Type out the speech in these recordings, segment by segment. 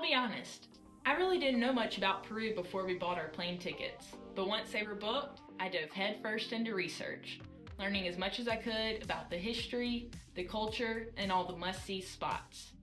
be honest, I really didn't know much about Peru before we bought our plane tickets, but once they were booked, I dove headfirst into research, learning as much as I could about the history, the culture, and all the must-see spots.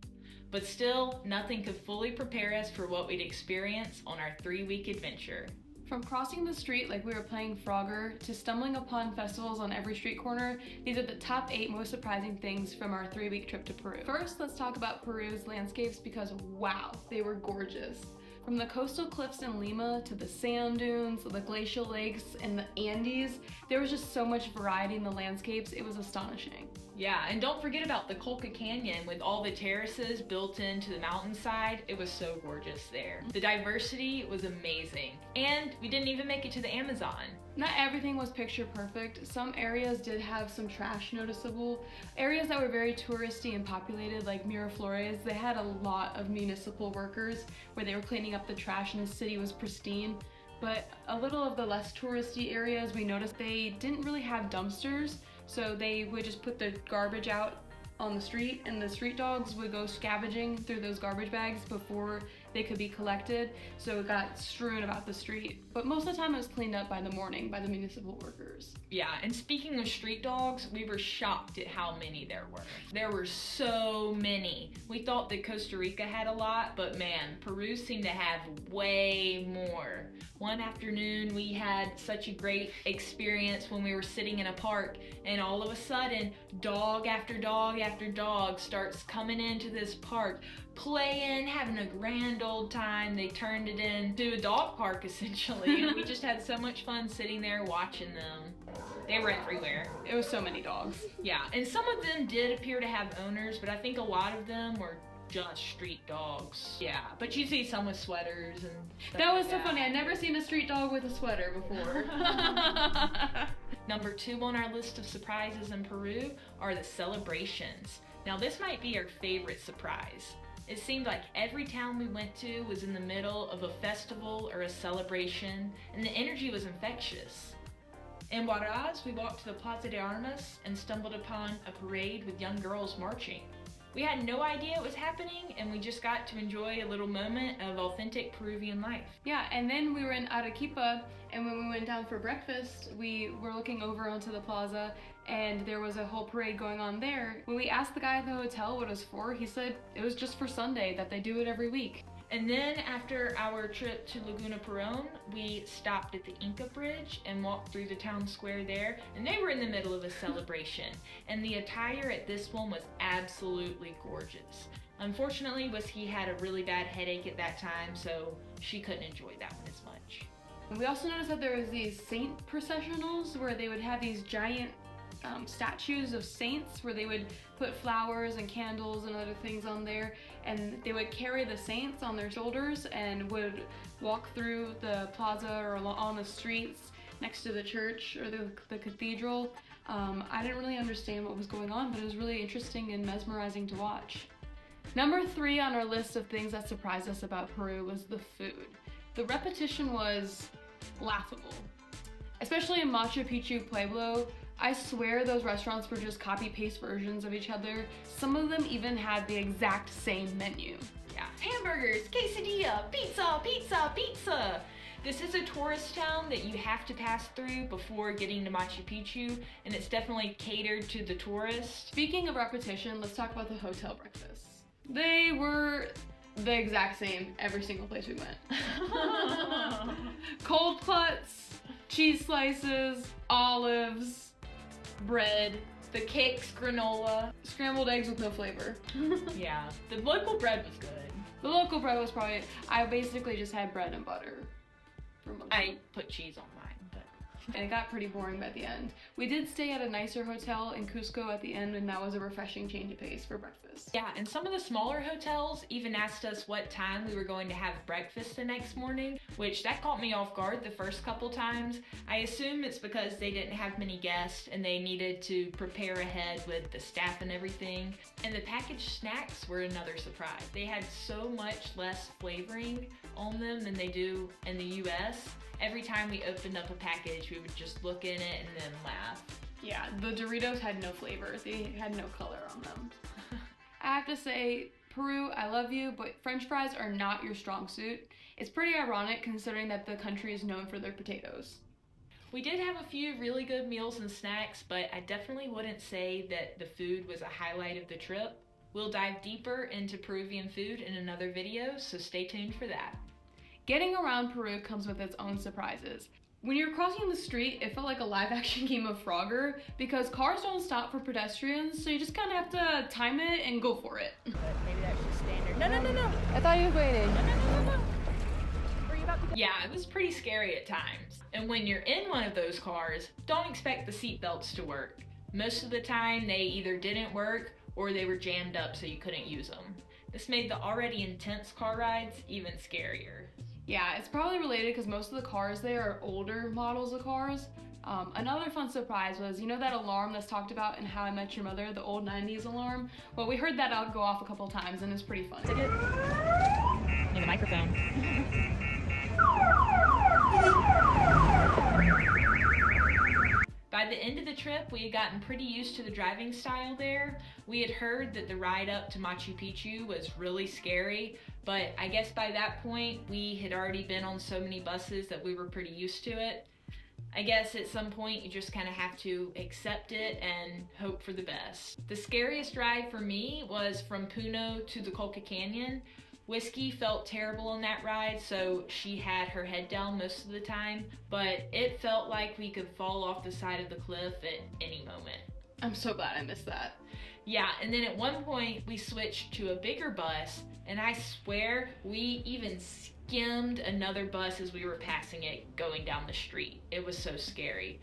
But still, nothing could fully prepare us for what we'd experience on our 3-week adventure. From crossing the street like we were playing Frogger to stumbling upon festivals on every street corner, these are the top 8 most surprising things from our 3-week trip to Peru. First, let's talk about Peru's landscapes because wow, they were gorgeous. From the coastal cliffs in Lima to the sand dunes, the glacial lakes, and the Andes, there was just so much variety in the landscapes, it was astonishing. Yeah, and don't forget about the Colca Canyon with all the terraces built into the mountainside. It was so gorgeous there. The diversity was amazing. And we didn't even make it to the Amazon. Not everything was picture perfect. Some areas did have some trash noticeable. Areas that were very touristy and populated, like Miraflores, they had a lot of municipal workers where they were cleaning up the trash and the city was pristine. But a little of the less touristy areas, we noticed they didn't really have dumpsters, so they would just put the garbage out on the street, and the street dogs would go scavenging through those garbage bags before they could be collected, so it got strewn about the street. But most of the time it was cleaned up by the morning by the municipal workers. Yeah, and speaking of street dogs, we were shocked at how many there were. There were so many. We thought that Costa Rica had a lot, but man, Peru seemed to have way more. One afternoon we had such a great experience when we were sitting in a park, and all of a sudden dog after dog after dog starts coming into this park, playing, having a grand old time. They turned it into a dog park essentially, and we just had so much fun sitting there watching them. They were everywhere. It was so many dogs. Yeah, and some of them did appear to have owners, but I think a lot of them were just street dogs. Yeah, but you see some with sweaters and stuff. That was so funny. I'd never seen a street dog with a sweater before. Number 2 on our list of surprises in Peru are the celebrations. Now this might be our favorite surprise. It seemed like every town we went to was in the middle of a festival or a celebration, and the energy was infectious. In Huaraz, we walked to the Plaza de Armas and stumbled upon a parade with young girls marching. We had no idea it was happening, and we just got to enjoy a little moment of authentic Peruvian life. Yeah, and then we were in Arequipa, and when we went down for breakfast, we were looking over onto the plaza, and there was a whole parade going on there. When we asked the guy at the hotel what it was for, he said it was just for Sunday, that they do it every week. And then after our trip to Laguna Parón, we stopped at the Inca Bridge and walked through the town square there, and they were in the middle of a celebration. And the attire at this one was absolutely gorgeous. Unfortunately, he had a really bad headache at that time, so she couldn't enjoy that one as much. And we also noticed that there was these saint processionals where they would have these giant statues of saints where they would put flowers and candles and other things on there, and they would carry the saints on their shoulders and would walk through the plaza or on the streets next to the church or the cathedral. I didn't really understand what was going on, but it was really interesting and mesmerizing to watch. Number 3 on our list of things that surprised us about Peru was the food. The repetition was laughable. Especially in Machu Picchu Pueblo, I swear those restaurants were just copy-paste versions of each other. Some of them even had the exact same menu. Yeah, hamburgers, quesadilla, pizza, pizza, pizza. This is a tourist town that you have to pass through before getting to Machu Picchu, and it's definitely catered to the tourists. Speaking of repetition, let's talk about the hotel breakfasts. They were the exact same every single place we went. Cold cuts, cheese slices, olives, bread, the cakes, granola, scrambled eggs with no flavor. Yeah, the local bread was good. The local bread was probably, I basically just had bread and butter. I put cheese on mine, but... And it got pretty boring by the end. We did stay at a nicer hotel in Cusco at the end, and that was a refreshing change of pace for breakfast. Yeah, and some of the smaller hotels even asked us what time we were going to have breakfast the next morning, which that caught me off guard the first couple times. I assume it's because they didn't have many guests and they needed to prepare ahead with the staff and everything. And the packaged snacks were another surprise. They had so much less flavoring on them than they do in the US. Every time we opened up a package, we would just look in it and then laugh. Yeah, the Doritos had no flavor. They had no color on them. I have to say, Peru, I love you, but French fries are not your strong suit. It's pretty ironic considering that the country is known for their potatoes. We did have a few really good meals and snacks, but I definitely wouldn't say that the food was a highlight of the trip. We'll dive deeper into Peruvian food in another video, so stay tuned for that. Getting around Peru comes with its own surprises. When you're crossing the street, it felt like a live-action game of Frogger because cars don't stop for pedestrians, so you just kind of have to time it and go for it. But maybe that's just standard. No. I thought you waited. No. Were you about to go? Yeah, it was pretty scary at times. And when you're in one of those cars, don't expect the seatbelts to work. Most of the time, they either didn't work or they were jammed up so you couldn't use them. This made the already intense car rides even scarier. Yeah, it's probably related because most of the cars there are older models of cars. Another fun surprise was, you know that alarm that's talked about in How I Met Your Mother, the old 90s alarm? Well, we heard that go off a couple times and it's pretty fun. Need a microphone. By the end of the trip, we had gotten pretty used to the driving style there. We had heard that the ride up to Machu Picchu was really scary, but I guess by that point, we had already been on so many buses that we were pretty used to it. I guess at some point, you just kind of have to accept it and hope for the best. The scariest ride for me was from Puno to the Colca Canyon. Whiskey felt terrible on that ride, so she had her head down most of the time, but it felt like we could fall off the side of the cliff at any moment. I'm so glad I missed that. Yeah, and then at one point we switched to a bigger bus, and I swear we even skimmed another bus as we were passing it going down the street. It was so scary.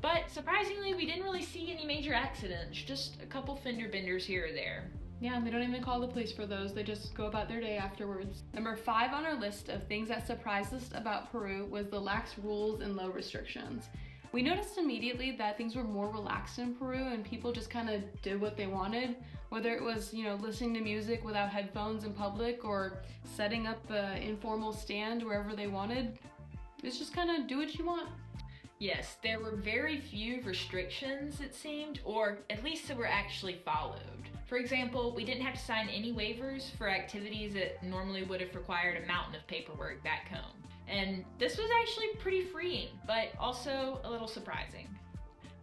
But surprisingly, we didn't really see any major accidents, just a couple fender benders here or there. Yeah, and they don't even call the police for those, they just go about their day afterwards. Number 5 on our list of things that surprised us about Peru was the lax rules and low restrictions. We noticed immediately that things were more relaxed in Peru and people just kind of did what they wanted, whether it was, listening to music without headphones in public or setting up an informal stand wherever they wanted. It's just kind of do what you want. Yes, there were very few restrictions, it seemed, or at least that were actually followed. For example, we didn't have to sign any waivers for activities that normally would have required a mountain of paperwork back home. And this was actually pretty freeing, but also a little surprising.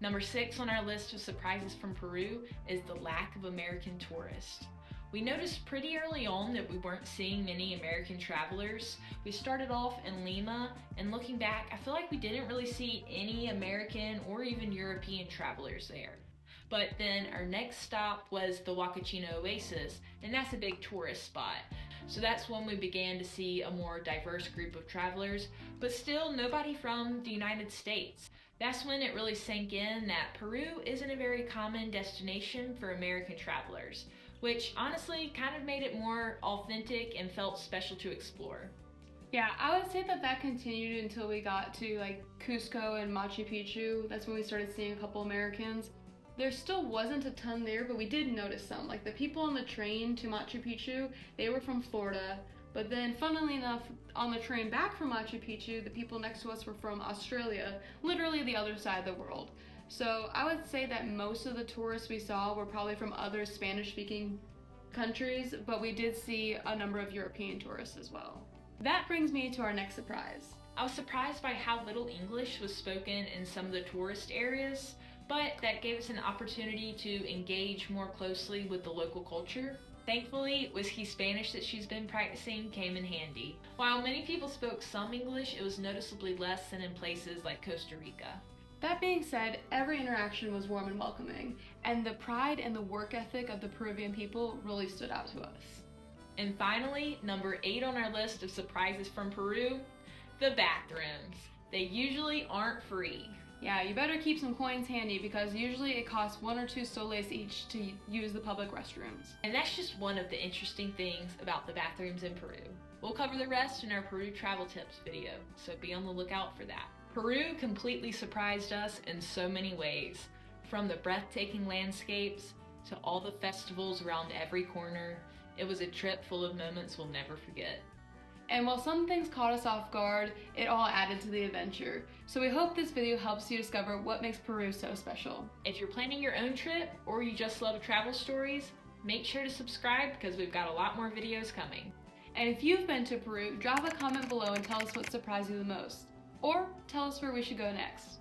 Number 6 on our list of surprises from Peru is the lack of American tourists. We noticed pretty early on that we weren't seeing many American travelers. We started off in Lima, and looking back, I feel like we didn't really see any American or even European travelers there. But then our next stop was the Huacachino Oasis, and that's a big tourist spot. So that's when we began to see a more diverse group of travelers, but still nobody from the United States. That's when it really sank in that Peru isn't a very common destination for American travelers, which honestly kind of made it more authentic and felt special to explore. Yeah, I would say that continued until we got to Cusco and Machu Picchu. That's when we started seeing a couple Americans. There still wasn't a ton there, but we did notice some. The people on the train to Machu Picchu, they were from Florida. But then, funnily enough, on the train back from Machu Picchu, the people next to us were from Australia, literally the other side of the world. So I would say that most of the tourists we saw were probably from other Spanish-speaking countries, but we did see a number of European tourists as well. That brings me to our next surprise. I was surprised by how little English was spoken in some of the tourist areas, but that gave us an opportunity to engage more closely with the local culture. Thankfully, Whiskey Spanish that she's been practicing came in handy. While many people spoke some English, it was noticeably less than in places like Costa Rica. That being said, every interaction was warm and welcoming, and the pride and the work ethic of the Peruvian people really stood out to us. And finally, number 8 on our list of surprises from Peru, the bathrooms. They usually aren't free. Yeah, you better keep some coins handy because usually it costs 1 or 2 soles each to use the public restrooms. And that's just one of the interesting things about the bathrooms in Peru. We'll cover the rest in our Peru travel tips video, so be on the lookout for that. Peru completely surprised us in so many ways, from the breathtaking landscapes to all the festivals around every corner. It was a trip full of moments we'll never forget. And while some things caught us off guard, it all added to the adventure. So we hope this video helps you discover what makes Peru so special. If you're planning your own trip or you just love travel stories, make sure to subscribe because we've got a lot more videos coming. And if you've been to Peru, drop a comment below and tell us what surprised you the most. Or tell us where we should go next.